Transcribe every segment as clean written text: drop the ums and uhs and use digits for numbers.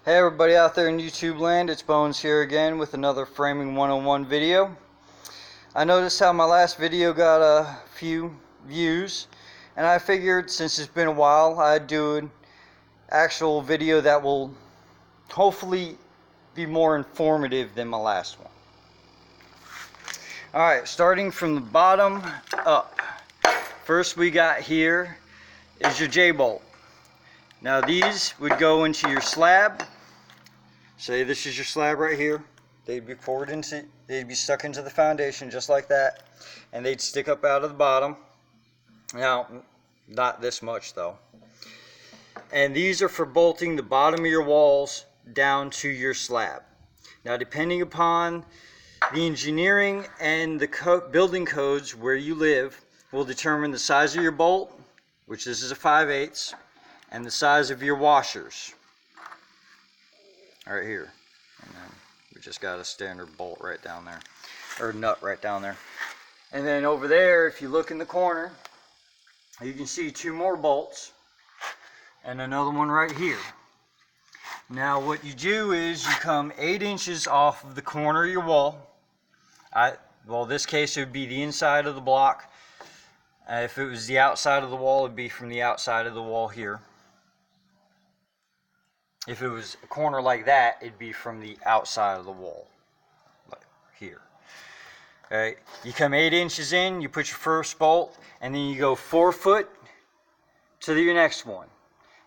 Hey everybody out there in YouTube land, it's Bones here again with another Framing 101 video. I noticed how my last video got a few views, and I figured since it's been a while I'd do an actual video that will hopefully be more informative than my last one. Alright, starting from the bottom up. First we got here is your J-bolt. Now these would go into your slab. Say this is your slab right here. They'd be stuck into the foundation just like that, and they'd stick up out of the bottom. Now, not this much though. And these are for bolting the bottom of your walls down to your slab. Now, depending upon the engineering and the building codes where you live, will determine the size of your bolt, which this is a 5/8, and the size of your washers. Right here, and then we just got a standard bolt right down there, or nut right down there. And then over there, if you look in the corner, you can see two more bolts and another one right here. Now what you do is you come 8 inches off of the corner of your wall. Well, in this case it would be the inside of the block. If it was the outside of the wall, it would be from the outside of the wall here. If it was a corner like that, it'd be from the outside of the wall, like here. Alright, you come 8 inches in, you put your first bolt, and then you go 4 foot to your next one.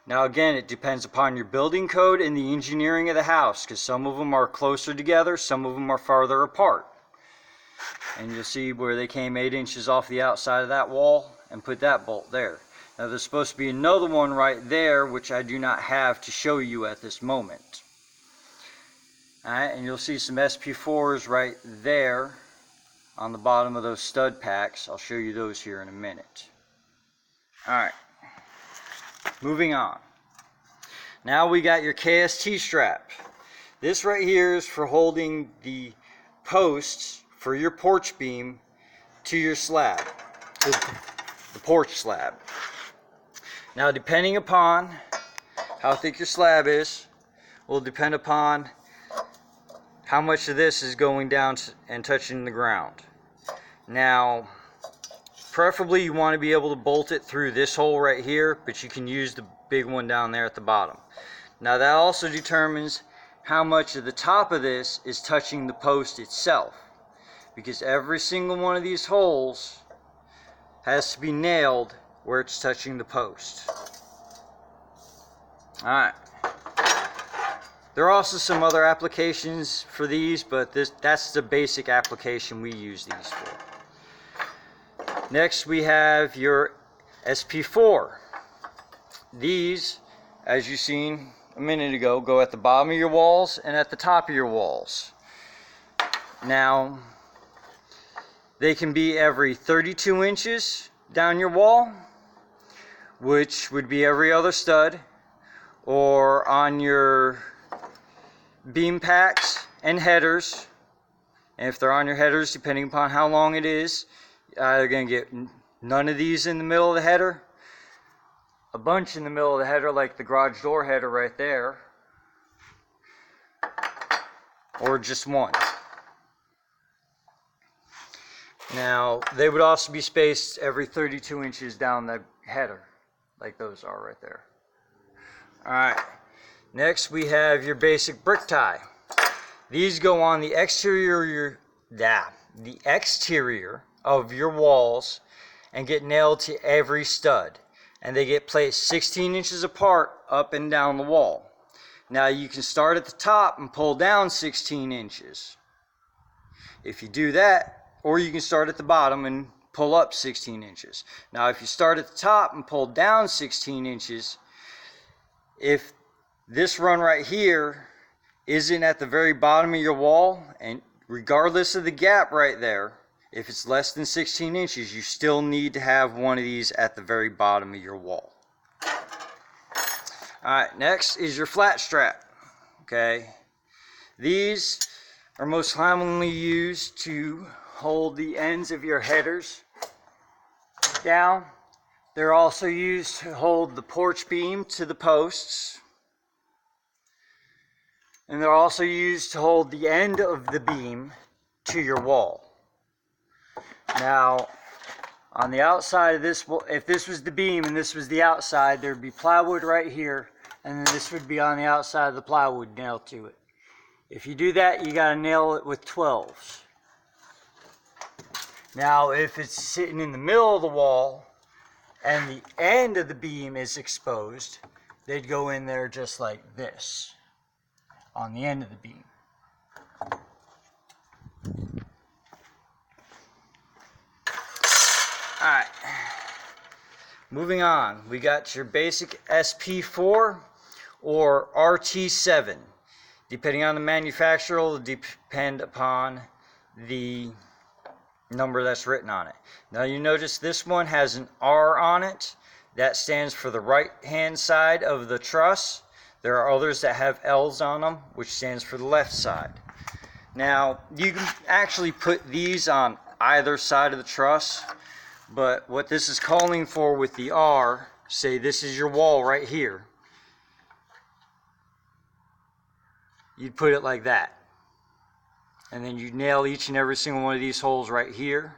Now again, it depends upon your building code and the engineering of the house, because some of them are closer together, some of them are farther apart. And you'll see where they came 8 inches off the outside of that wall and put that bolt there. Now there's supposed to be another one right there, which I do not have to show you at this moment. Alright, and you'll see some SP4s right there on the bottom of those stud packs. I'll show you those here in a minute. Alright, moving on. Now we got your KST strap. This right here is for holding the posts for your porch beam to your slab, to the porch slab. Now, depending upon how thick your slab is, will depend upon how much of this is going down and touching the ground. Now, preferably you want to be able to bolt it through this hole right here, but you can use the big one down there at the bottom. Now, that also determines how much of the top of this is touching the post itself, because every single one of these holes has to be nailed where it's touching the post. Alright. There are also some other applications for these, but that's the basic application we use these for. Next we have your SP4. These, as you seen a minute ago, go at the bottom of your walls and at the top of your walls. Now, they can be every 32 inches down your wall, which would be every other stud, or on your beam packs and headers. And if they're on your headers, depending upon how long it is, you're going to get none of these in the middle of the header, a bunch in the middle of the header like the garage door header right there, or just one. Now, they would also be spaced every 32 inches down the header, like those are right there. Alright, next we have your basic brick tie. These go on the exterior of your walls and get nailed to every stud. And they get placed 16 inches apart up and down the wall. Now, you can start at the top and pull down 16 inches. If you do that, or you can start at the bottom and pull up 16 inches. Now, if you start at the top and pull down 16 inches, if this run right here isn't at the very bottom of your wall, and regardless of the gap right there, if it's less than 16 inches, you still need to have one of these at the very bottom of your wall. Alright, next is your flat strap. Okay, these are most commonly used to hold the ends of your headers down. They're also used to hold the porch beam to the posts. And they're also used to hold the end of the beam to your wall. Now, on the outside of this, if this was the beam and this was the outside, there'd be plywood right here, and then this would be on the outside of the plywood nailed to it. If you do that, you gotta nail it with 12s. Now, if it's sitting in the middle of the wall and the end of the beam is exposed, they'd go in there just like this on the end of the beam. Alright, moving on. We got your basic SP4 or RT7. Depending on the manufacturer, it will depend upon the number that's written on it. Now you notice this one has an R on it. That stands for the right hand side of the truss. There are others that have L's on them, which stands for the left side. Now you can actually put these on either side of the truss, but what this is calling for with the R, say this is your wall right here, you'd put it like that. And then you nail each and every single one of these holes right here.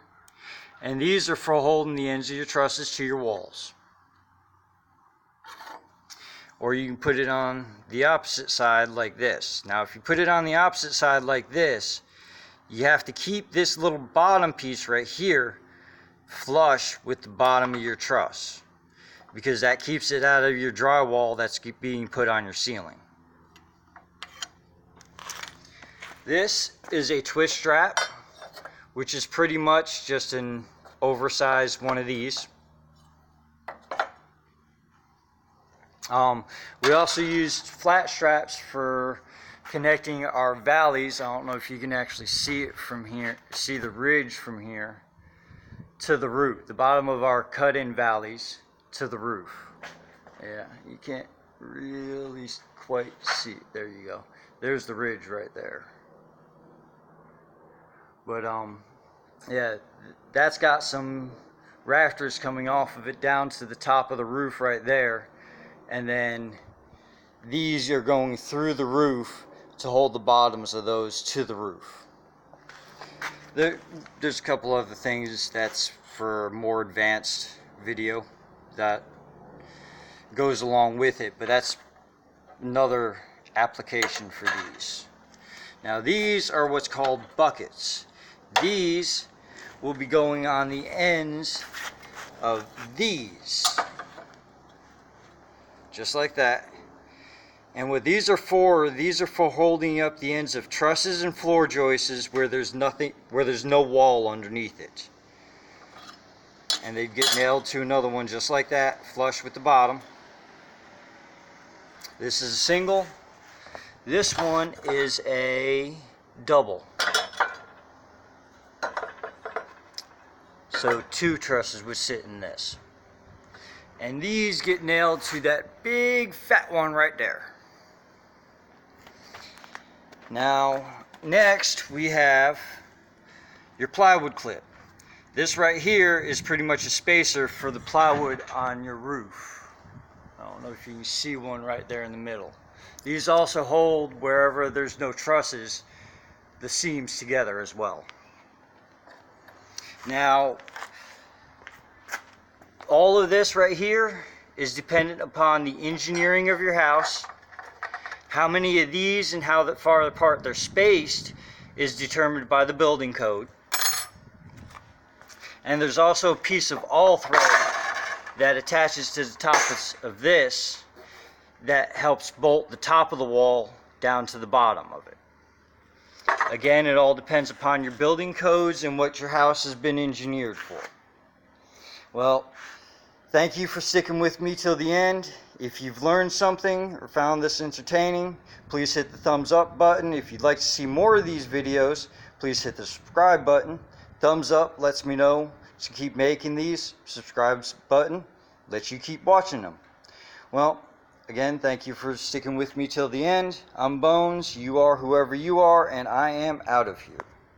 And these are for holding the ends of your trusses to your walls. Or you can put it on the opposite side like this. Now if you put it on the opposite side like this, you have to keep this little bottom piece right here flush with the bottom of your truss, because that keeps it out of your drywall that's being put on your ceiling. This is a twist strap, which is pretty much just an oversized one of these. We also used flat straps for connecting our valleys. I don't know if you can actually see it from here, see the ridge from here to the roof, the bottom of our cut-in valleys to the roof. Yeah, you can't really quite see it. There you go. There's the ridge right there. But yeah, that's got some rafters coming off of it down to the top of the roof right there, and then these are going through the roof to hold the bottoms of those to the roof. There's a couple other things that's for more advanced video that goes along with it, but that's another application for these. Now these are what's called buckets. These will be going on the ends of these, just like that. And what these are for holding up the ends of trusses and floor joists where there's no wall underneath it. And they get nailed to another one just like that, flush with the bottom. This is a single. This one is a double. So 2 trusses would sit in this. And these get nailed to that big fat one right there. Now, next we have your plywood clip. This right here is pretty much a spacer for the plywood on your roof. I don't know if you can see one right there in the middle. These also hold, wherever there's no trusses, the seams together as well. Now, all of this right here is dependent upon the engineering of your house. How many of these and how far apart they're spaced is determined by the building code. And there's also a piece of all thread that attaches to the top of this that helps bolt the top of the wall down to the bottom of it. Again, it all depends upon your building codes and what your house has been engineered for. Well, thank you for sticking with me till the end. If you've learned something or found this entertaining, please hit the thumbs up button. If you'd like to see more of these videos, please hit the subscribe button. Thumbs up lets me know to keep making these. Subscribe button lets you keep watching them. Well, again, thank you for sticking with me till the end. I'm Bones, you are whoever you are, and I am out of here.